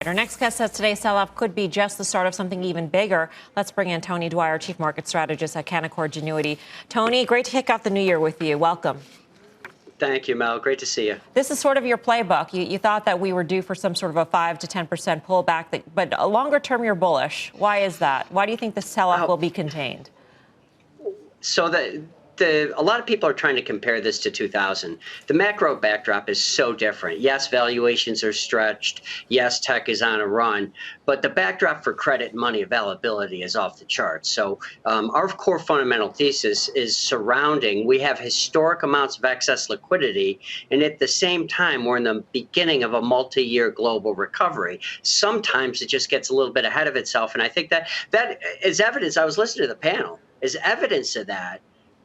Our next guest says today's sell-off could be just the start of something even bigger. Let's bring in Tony Dwyer, Chief Market Strategist at Canaccord Genuity. Tony, great to kick off the new year with you. Welcome. Thank you, Mel. Great to see you. This is sort of your playbook. You thought that we were due for some sort of a 5 to 10% pullback, but a longer term you're bullish. Why is that? Why do you think the sell-off will be contained? So a lot of people are trying to compare this to 2000. The macro backdrop is so different. Yes, valuations are stretched. Yes, tech is on a run. But the backdrop for credit and money availability is off the charts. So our core fundamental thesis is surrounding, we have historic amounts of excess liquidity. And at the same time, we're in the beginning of a multi-year global recovery. Sometimes it just gets a little bit ahead of itself. And I think that is evidence. I was listening to the panel, is evidence of that.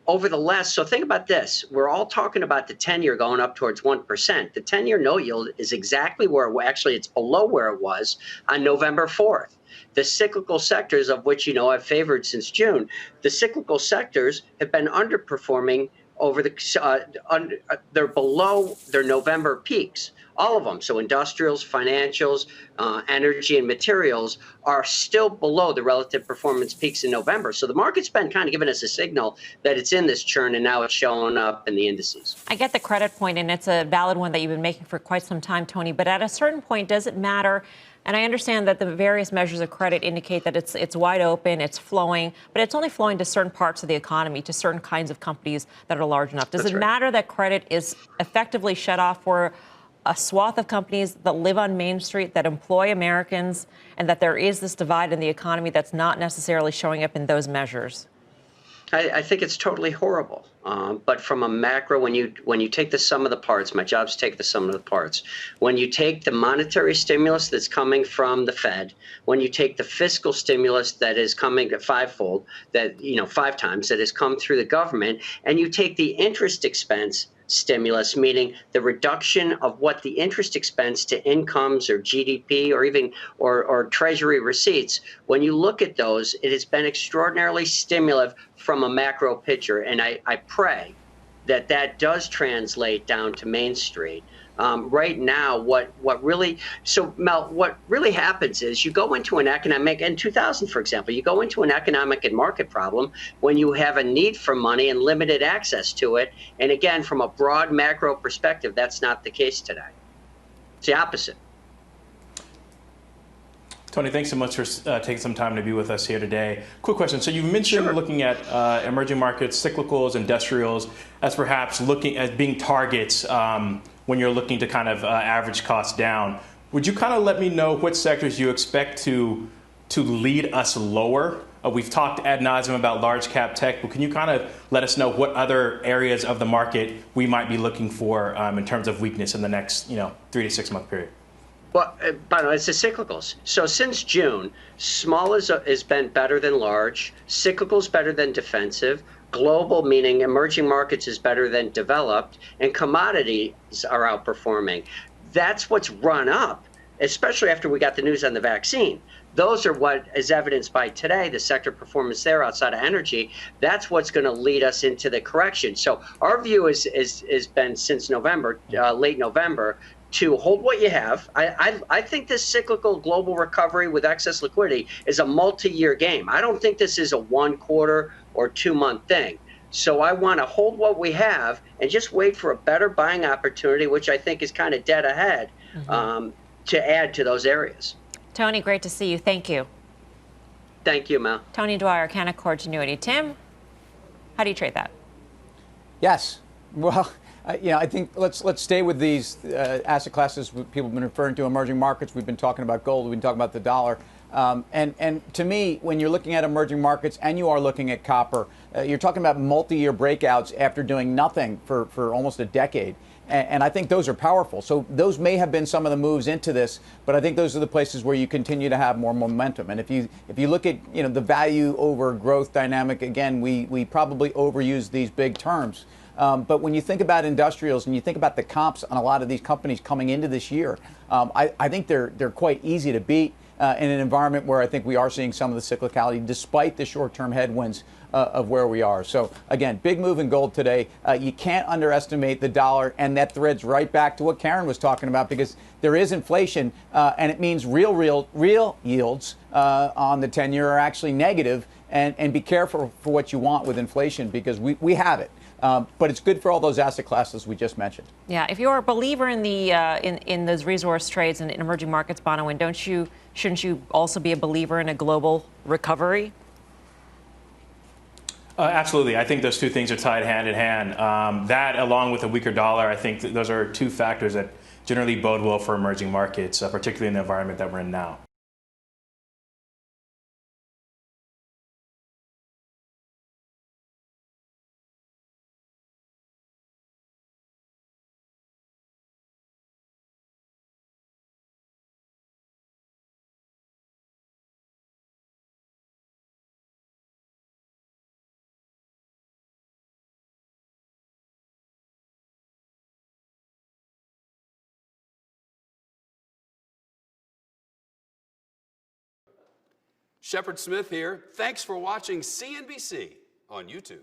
Over the last, so think about this. We're all talking about the 10-year going up towards 1%. The 10-year note yield is exactly where, actually it's below where it was on November 4th. The cyclical sectors, of which I've favored since June, the cyclical sectors have been underperforming over they're below their November peaks. All of them. So industrials, financials, energy, and materials are still below the relative performance peaks in November. So the market's been kind of giving us a signal that it's in this churn, and now it's showing up in the indices. I get the credit point, and it's a valid one that you've been making for quite some time, Tony. But at a certain point, does it matter? And I understand that the various measures of credit indicate that it's wide open, it's flowing, but it's only flowing to certain parts of the economy, to certain kinds of companies that are large enough. Does it matter that credit is effectively shut off for a swath of companies that live on Main Street, that employ Americans, and that there is this divide in the economy that's not necessarily showing up in those measures? I think it's totally horrible. But from a macro, when you take the sum of the parts, my job's to take the sum of the parts. When you take the monetary stimulus that's coming from the Fed, when you take the fiscal stimulus that is coming at fivefold, that 5 times that has come through the government, and you take the interest expense stimulus, meaning the reduction of what the interest expense to incomes or GDP or even or treasury receipts, when you look at those, it has been extraordinarily stimulative from a macro picture. And I pray that does translate down to Main Street. Right now, what really happens is you go into an economic, in 2000, for example, you go into an economic and market problem when you have a need for money and limited access to it. And again, from a broad macro perspective, that's not the case today. It's the opposite. Tony, thanks so much for taking some time to be with us here today. Quick question. So you mentioned looking at emerging markets, cyclicals, industrials, as perhaps looking at being targets when you're looking to kind of average costs down. Would you kind of let me know what sectors you expect to lead us lower? We've talked ad nauseum about large cap tech, but can you kind of let us know what other areas of the market we might be looking for in terms of weakness in the next 3 to 6 month period? Well, by the way, it's the cyclicals. So since June, small has been better than large, cyclicals better than defensive, global, meaning emerging markets, is better than developed, and commodities are outperforming. That's what's run up, especially after we got the news on the vaccine. Those are what is evidenced by today, the sector performance there outside of energy. That's what's going to lead us into the correction. So our view has been since November, late November, to hold what you have. I think this cyclical global recovery with excess liquidity is a multi-year game. I don't think this is a 1 quarter or 2 month thing. So I want to hold what we have and just wait for a better buying opportunity, which I think is kind of dead ahead, to add to those areas. Tony, great to see you. Thank you. Thank you, Mel. Tony Dwyer, Canaccord Genuity. Tim, how do you trade that? Yes. Well, I think let's stay with these asset classes people have been referring to, emerging markets. We've been talking about gold. We've been talking about the dollar. And to me, when you're looking at emerging markets and you are looking at copper, you're talking about multi-year breakouts after doing nothing for almost a decade. And I think those are powerful. So those may have been some of the moves into this, but I think those are the places where you continue to have more momentum. And if you look at the value over growth dynamic, again, we probably overuse these big terms. But when you think about industrials and you think about the comps on a lot of these companies coming into this year, I think they're quite easy to beat. in an environment where I think we are seeing some of the cyclicality despite the short-term headwinds of where we are. So again, big move in gold today. You can't underestimate the dollar, and that threads right back to what Karen was talking about, because there is inflation, and it means real yields on the 10-year are actually negative. And be careful for what you want with inflation, because we have it. But it's good for all those asset classes we just mentioned. Yeah, if you're a believer in the in those resource trades and emerging markets, Bonawyn, shouldn't you also be a believer in a global recovery? Absolutely. I think those two things are tied hand in hand. That, along with a weaker dollar, I think those are two factors that generally bode well for emerging markets, particularly in the environment that we're in now. Shepard Smith here. Thanks for watching CNBC on YouTube.